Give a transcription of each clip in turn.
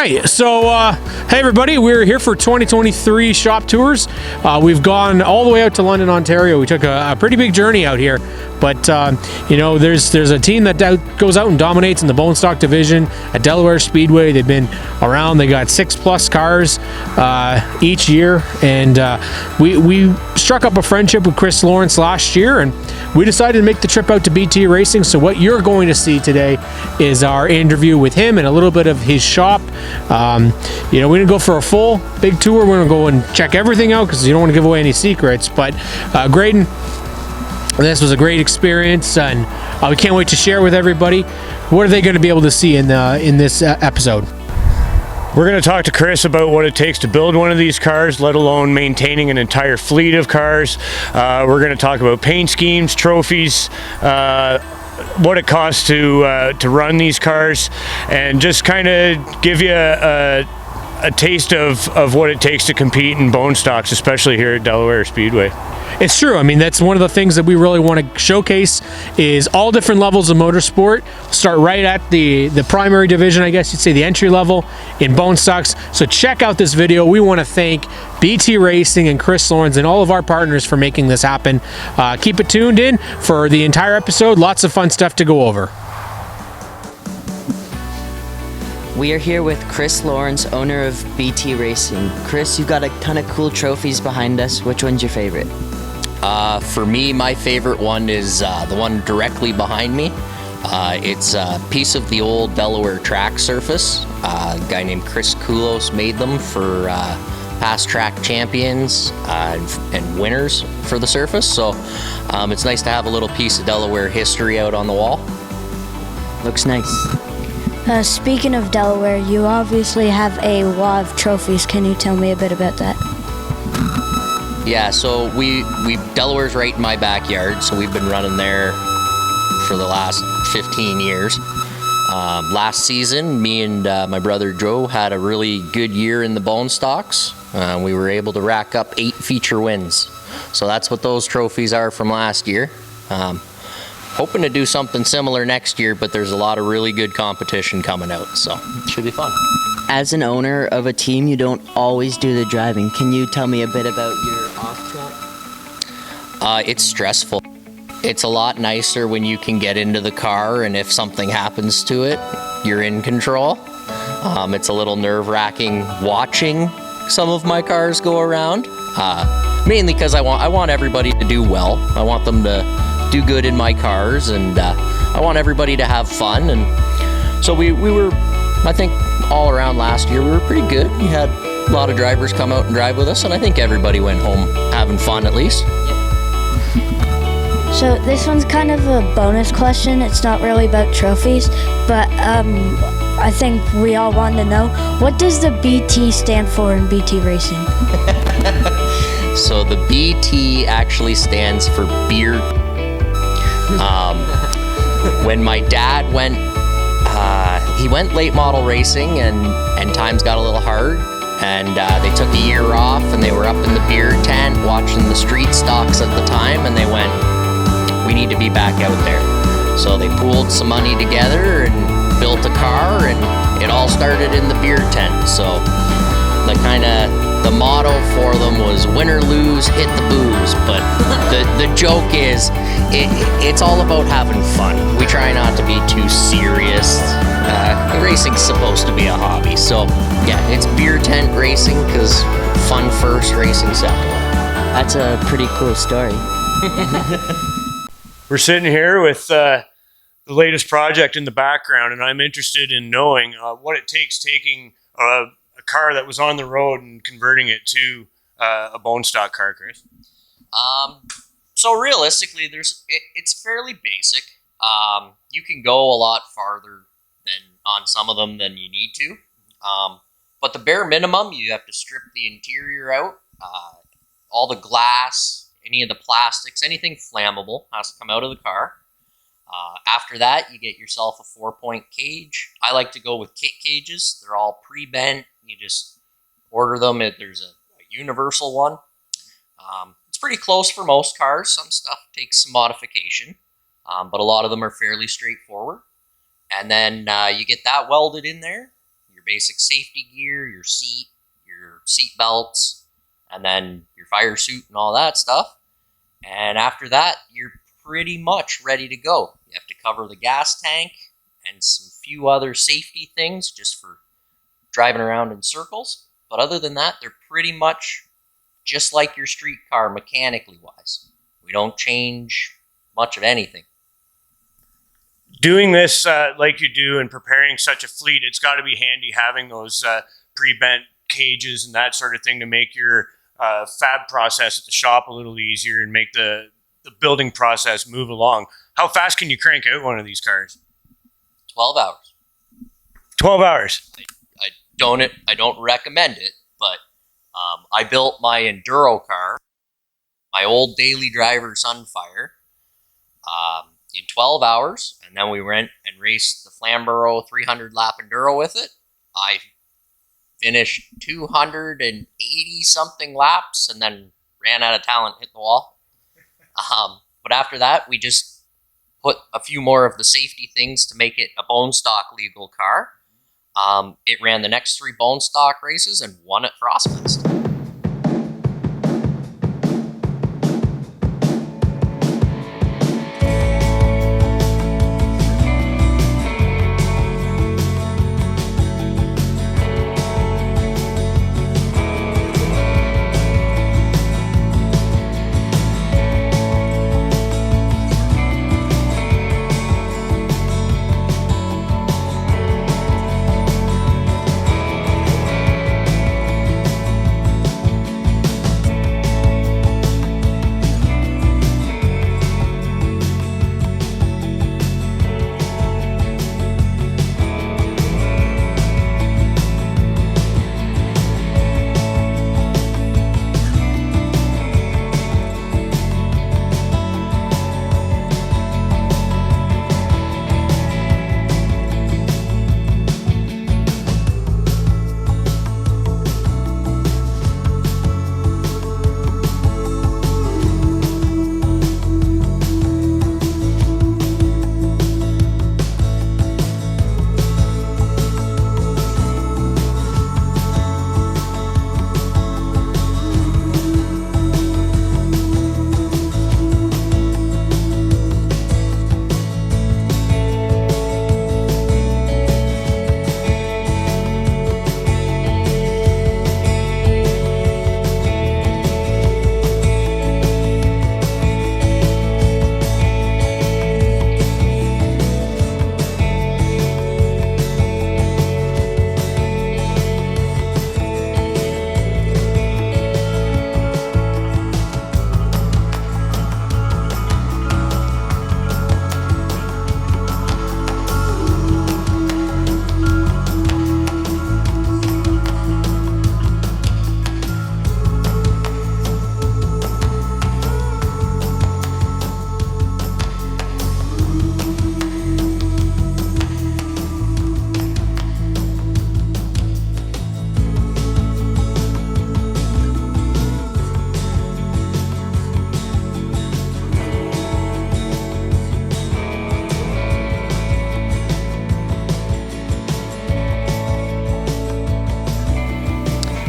right, so hey everybody, we're here for 2023 shop tours. We've gone all the way out to London, Ontario. We took a pretty big journey out here, but you know, there's a team that goes out and dominates in the bone stock division at Delaware Speedway. They've been around. They got 6+ cars each year, and we struck up a friendship with Kris Lawrence last year, and we decided to make the trip out to BT Racing. So what you're going to see today is our interview with him and a little bit of his shop. You know, we didn't go for a full big tour. We're gonna go and check everything out because you don't want to give away any secrets. But Graydon, this was a great experience, and we can't wait to share with everybody. What are they going to be able to see in this episode? We're going to talk to Kris about what it takes to build one of these cars, let alone maintaining an entire fleet of cars. We're going to talk about paint schemes, trophies, what it costs to run these cars, and just kind of give you a taste of what it takes to compete in bone stocks, especially here at Delaware Speedway. It's true. I mean, that's one of the things that we really want to showcase is all different levels of motorsport. Start right at the primary division, I guess you'd say, the entry level in bone stocks. So check out this video. We want to thank BT Racing and Kris Lawrence and all of our partners for making this happen. Keep it tuned in for the entire episode. Lots of fun stuff to go over. We are here with Kris Lawrence, owner of BT Racing. Kris, you've got a ton of cool trophies behind us. Which one's your favorite? For me, my favorite one is the one directly behind me. It's a piece of the old Delaware track surface. A guy named Chris Koulos made them for past track champions and winners for the surface. So it's nice to have a little piece of Delaware history out on the wall. Looks nice. Speaking of Delaware, you obviously have a lot of trophies. Can you tell me a bit about that? Yeah, so Delaware's right in my backyard, so we've been running there for the last 15 years. Last season, me and my brother Joe had a really good year in the bone stocks. We were able to rack up 8 feature wins. So that's what those trophies are from last year. Hoping to do something similar next year, but there's a lot of really good competition coming out, so it should be fun. As an owner of a team, you don't always do the driving. Can you tell me a bit about your off-track? It's stressful. It's a lot nicer when you can get into the car, and if something happens to it, you're in control. It's a little nerve-wracking watching some of my cars go around, mainly because I want everybody to do well. I want them to do good in my cars, and I want everybody to have fun. And so we were, I think, all around last year, we were pretty good. We had a lot of drivers come out and drive with us, and I think everybody went home having fun at least. So this one's kind of a bonus question. It's not really about trophies, but I think we all want to know, what does the BT stand for in BT Racing? So the BT actually stands for beer. When my dad went, he went late model racing, and times got a little hard, and they took a year off, and they were up in the beer tent watching the street stocks at the time, and they went, we need to be back out there. So they pooled some money together and built a car, and it all started in the beer tent. So the motto for them was win or lose, hit the booze. But the joke is, it's all about having fun. We try not to be too serious. Racing's supposed to be a hobby. So yeah, it's beer tent racing because fun first, racing second. That's a pretty cool story. We're sitting here with the latest project in the background, and I'm interested in knowing what it takes taking a car that was on the road and converting it to a bone stock car, Kris. So realistically, it's fairly basic. You can go a lot farther than on some of them than you need to. But the bare minimum, you have to strip the interior out. All the glass, any of the plastics, anything flammable has to come out of the car. After that, you get yourself a 4-point cage. I like to go with kit cages. They're all pre-bent. You just order them. There's a universal one. It's pretty close for most cars. Some stuff takes some modification, but a lot of them are fairly straightforward. And then you get that welded in there. your basic safety gear, your seat belts, and then your fire suit and all that stuff. And after that, you're pretty much ready to go. You have to cover the gas tank and some few other safety things just for driving around in circles. But other than that, they're pretty much just like your street car mechanically wise. We don't change much of anything. Doing this like you do and preparing such a fleet, it's got to be handy having those pre-bent cages and that sort of thing to make your fab process at the shop a little easier and make the building process move along. How fast can you crank out one of these cars? 12 hours. 12 hours. I don't recommend it, but I built my enduro car, my old daily driver Sunfire, in 12 hours, and then we went and raced the Flamborough 300 lap enduro with it. I finished 280 something laps and then ran out of talent, hit the wall. But after that, we just put a few more of the safety things to make it a bone stock legal car. It ran the next 3 bone stock races and won at Frostfest.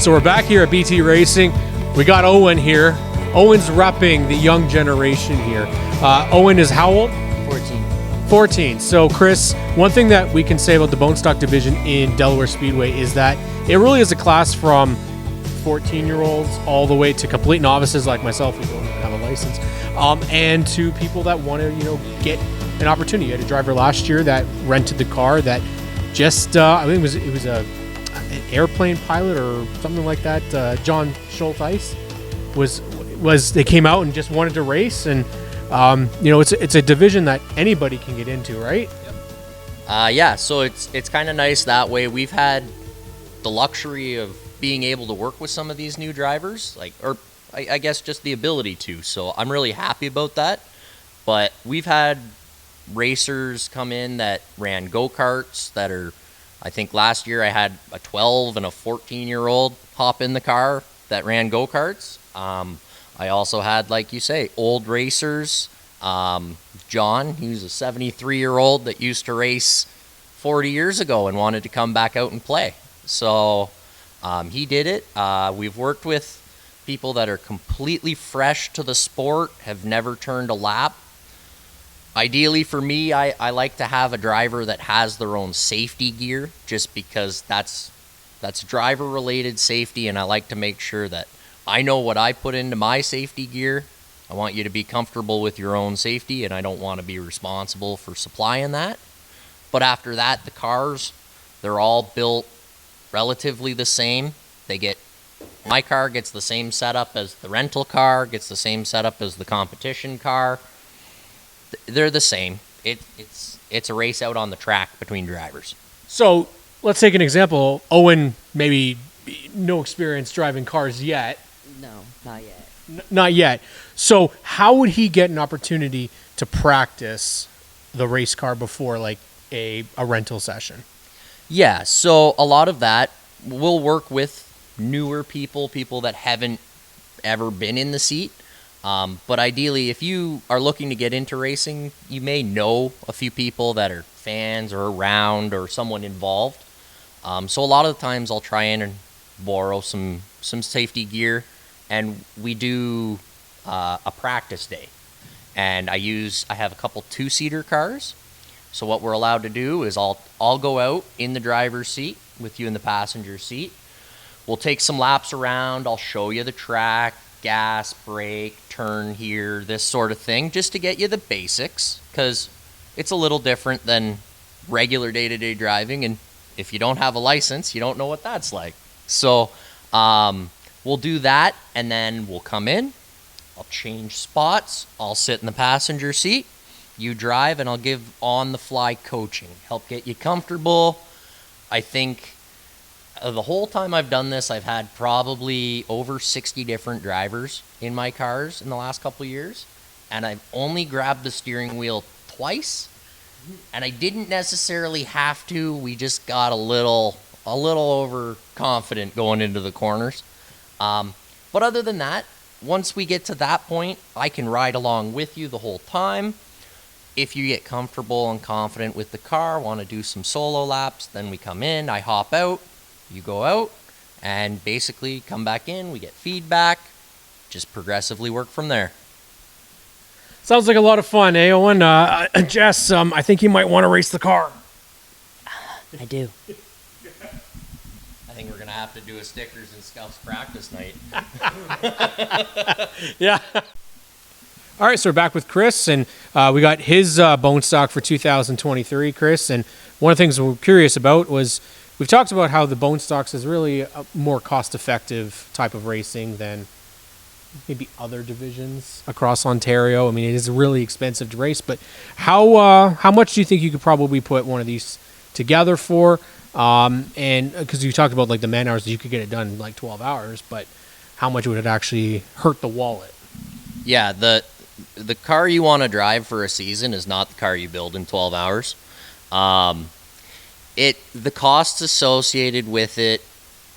So we're back here at BT Racing. We got Owen here. Owen's repping the young generation here. Owen is how old? 14. 14. So Kris, one thing that we can say about the bone stock division in Delaware Speedway is that it really is a class from 14-year-olds all the way to complete novices like myself who don't even have a license, and to people that want to, get an opportunity. I had a driver last year that rented the car that just, I think it was an airplane pilot or something like that. John Schultz was they came out and just wanted to race, and it's a division that anybody can get into, right? Yeah, so it's kind of nice that way. We've had the luxury of being able to work with some of these new drivers, I guess just the ability to. So I'm really happy about that. But we've had racers come in that ran go-karts that are, I think last year I had a 12 and a 14-year-old hop in the car that ran go-karts. I also had, like you say, old racers. John, he was a 73-year-old that used to race 40 years ago and wanted to come back out and play. So he did it. We've worked with people that are completely fresh to the sport, have never turned a lap. Ideally for me, I like to have a driver that has their own safety gear, just because that's driver related safety, and I like to make sure that I know what I put into my safety gear. I want you to be comfortable with your own safety, and I don't want to be responsible for supplying that. But after that, the cars, they're all built relatively the same. My car gets the same setup as the rental car, gets the same setup as the competition car. They're the same. It's a race out on the track between drivers. So let's take an example. Owen, maybe no experience driving cars yet. No, not yet. Not yet. So how would he get an opportunity to practice the race car before like a rental session? Yeah, so a lot of that will work with newer people that haven't ever been in the seat. But ideally, if you are looking to get into racing, you may know a few people that are fans or around or someone involved. So a lot of the times I'll try and borrow some safety gear, and we do a practice day. And I have a couple two-seater cars. So what we're allowed to do is I'll go out in the driver's seat with you in the passenger seat. We'll take some laps around. I'll show you the track, gas, brake, turn here, this sort of thing, just to get you the basics, because it's a little different than regular day-to-day driving, and if you don't have a license, you don't know what that's like. So we'll do that, and then we'll come in, I'll change spots, I'll sit in the passenger seat, you drive, and I'll give on-the-fly coaching, help get you comfortable. I think the whole time I've done this, I've had probably over 60 different drivers in my cars in the last couple of years, and I've only grabbed the steering wheel twice, and I didn't necessarily have to. We just got a little overconfident going into the corners. But other than that, once we get to that point, I can ride along with you the whole time. If you get comfortable and confident with the car, want to do some solo laps, then we come in, I hop out, you go out, and basically come back in, we get feedback, just progressively work from there. Sounds like a lot of fun, eh, Owen? Jess, I think you might want to race the car. I do. I think we're going to have to do a stickers and scouts practice night. Yeah. All right, so we're back with Kris, and we got his bone stock for 2023, Kris. And one of the things we're curious about was we've talked about how the bone stocks is really a more cost-effective type of racing than maybe other divisions across Ontario. I mean, it is really expensive to race, but how much do you think you could probably put one of these together for? And because you talked about like the man hours, you could get it done in like 12 hours, but how much would it actually hurt the wallet? Yeah, the car you want to drive for a season is not the car you build in 12 hours. The costs associated with it,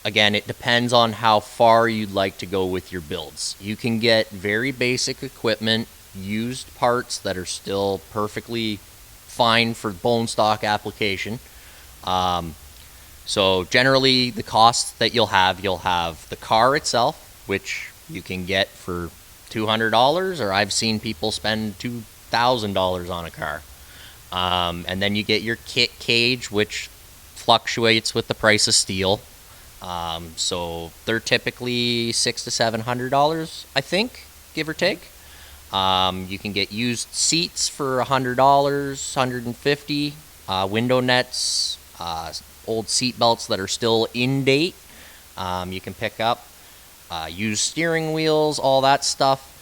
again, it depends on how far you'd like to go with your builds. You can get very basic equipment, used parts that are still perfectly fine for bone stock application. So generally the costs that you'll have the car itself, which you can get for $200, or I've seen people spend $2,000 on a car. And then you get your kit cage, which fluctuates with the price of steel. So they're typically $600 to $700, I think, give or take. You can get used seats for $100, $150. Window nets, old seat belts that are still in date. You can pick up. Used steering wheels, all that stuff.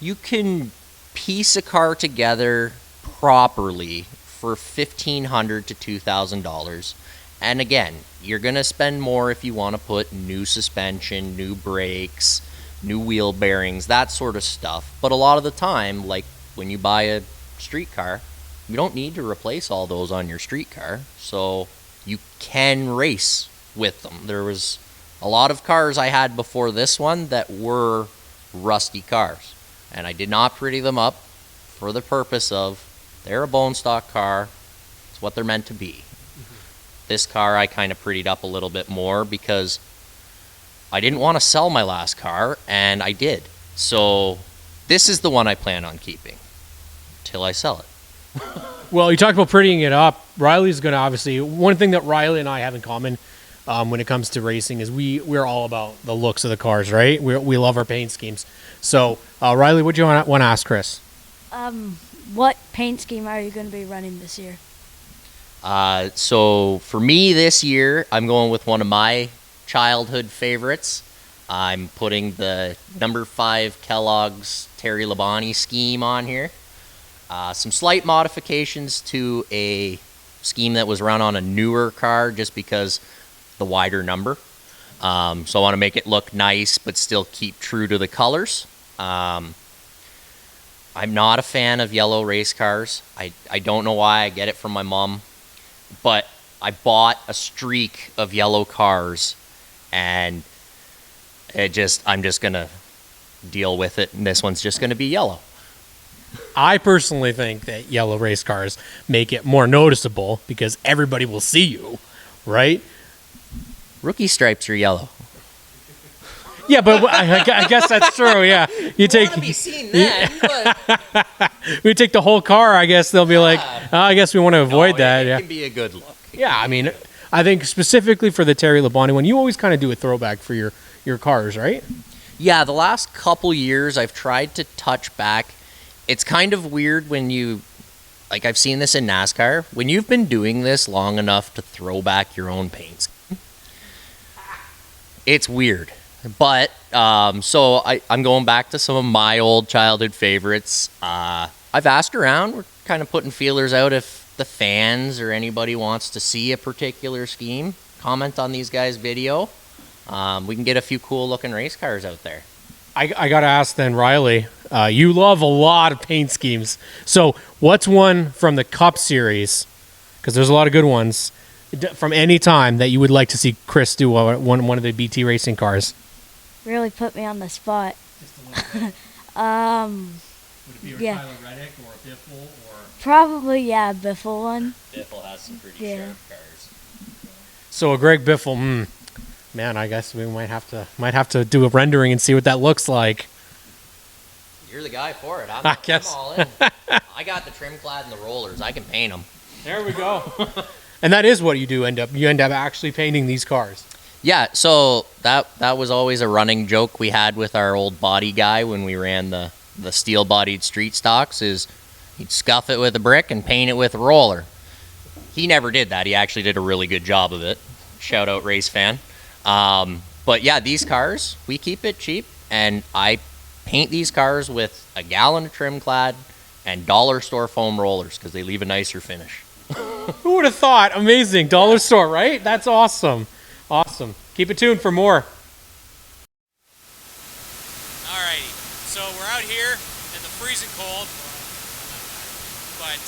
You can piece a car together properly for $1,500 to $2,000. And again, you're going to spend more if you want to put new suspension, new brakes, new wheel bearings, that sort of stuff. But a lot of the time, like when you buy a street car, you don't need to replace all those on your street car. So you can race with them. There was a lot of cars I had before this one that were rusty cars, and I did not pretty them up for the purpose of they're a bone stock car. It's what they're meant to be. This car I kind of prettied up a little bit more because I didn't want to sell my last car, and I did. So this is the one I plan on keeping till I sell it. Well, you talked about prettying it up. Riley's going to obviously, one thing that Riley and I have in common when it comes to racing is we're all about the looks of the cars, right? We love our paint schemes. So, Riley, what do you want to ask Kris? What paint scheme are you going to be running this year? So for me this year, I'm going with one of my childhood favorites. I'm putting the number 5 Kellogg's Terry Labonte scheme on here. Some slight modifications to a scheme that was run on a newer car just because the wider number. So I want to make it look nice but still keep true to the colors. I'm not a fan of yellow race cars. I don't know why. I get it from my mom. But I bought a streak of yellow cars, and I'm just going to deal with it, and this one's just going to be yellow. I personally think that yellow race cars make it more noticeable because everybody will see you, right? Rookie stripes are yellow. Yeah, but I guess that's true. Yeah, you take Want to be seen then, but we take the whole car. I guess they'll be like, oh, I guess we want to avoid that. It Yeah, can be a good look. yeah. I mean, I think specifically for the Terry Labonte one, you always kind of do a throwback for your cars, right? Yeah, the last couple years I've tried to touch back. It's kind of weird when you, like I've seen this in NASCAR, when you've been doing this long enough to throw back your own paints. It's weird. But, so I'm going back to some of my old childhood favorites. I've asked around. We're kind of putting feelers out if the fans or anybody wants to see a particular scheme. Comment on these guys' video. We can get a few cool-looking race cars out there. I got to ask then, Riley, you love a lot of paint schemes. So what's one from the Cup Series, because there's a lot of good ones, from any time that you would like to see Kris do one of the BT racing cars? Really put me on the spot. Just a little bit. Would it be Yeah. Tyler Reddick or a Biffle or... Probably, yeah, Biffle one. Biffle has some pretty Yeah. sharp cars. So a Greg Biffle, man, I guess we might have to do a rendering and see what that looks like. You're the guy for it. I guess. I'm all in. I got the trim clad and the rollers. I can paint them. There we go. And that is what you do you end up actually painting these cars. Yeah, so that was always a running joke we had with our old body guy when we ran the steel-bodied street stocks is he'd scuff it with a brick and paint it with a roller. He never did that. He actually did a really good job of it. Shout out race fan. But yeah, these cars, we keep it cheap, and I paint these cars with a gallon of trim clad and dollar store foam rollers because they leave a nicer finish. Who would have thought? Amazing. Dollar store, right? That's awesome. Awesome. Keep it tuned for more. Alrighty, so we're out here in the freezing cold, but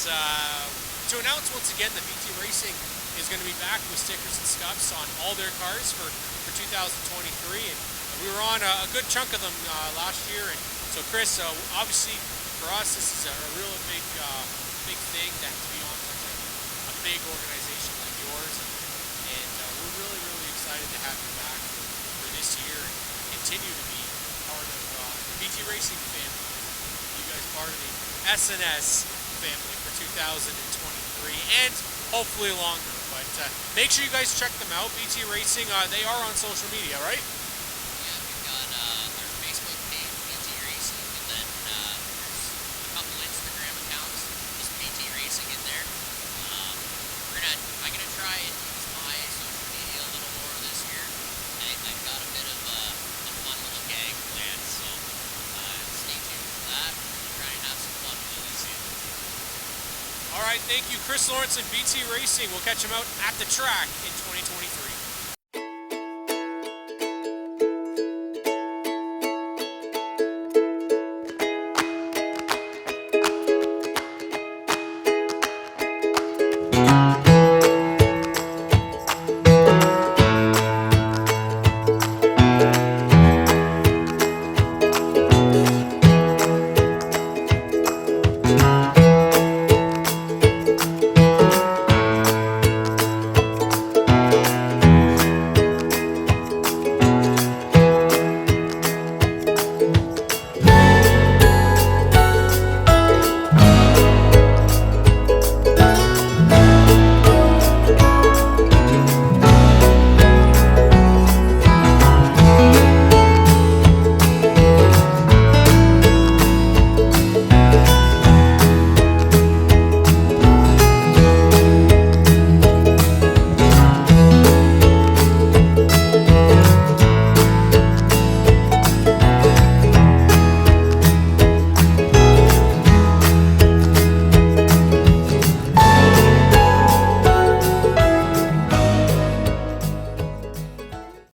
to announce once again that BT Racing is going to be back with stickers and scuffs on all their cars for 2023, and we were on a good chunk of them last year, and so Kris, obviously for us this is a real big thing that to be on such a big organization like yours, and we're really excited to have you back for this year and continue to be part of the BT Racing family. You guys part of the SNS family for 2023 and hopefully longer. But make sure you guys check them out. BT Racing, they are on social media, right? Yeah, we've got our Facebook page, BT Racing, and then there's a couple Instagram accounts, just BT Racing in there. I'm gonna try and use my social media a little more this year. I've got a bit of a fun little gag planned, so stay tuned for that. We'll try and have some fun with it this year. All right, thank you, Kris Lawrence and BT Racing. We'll catch them out at the track in 2020.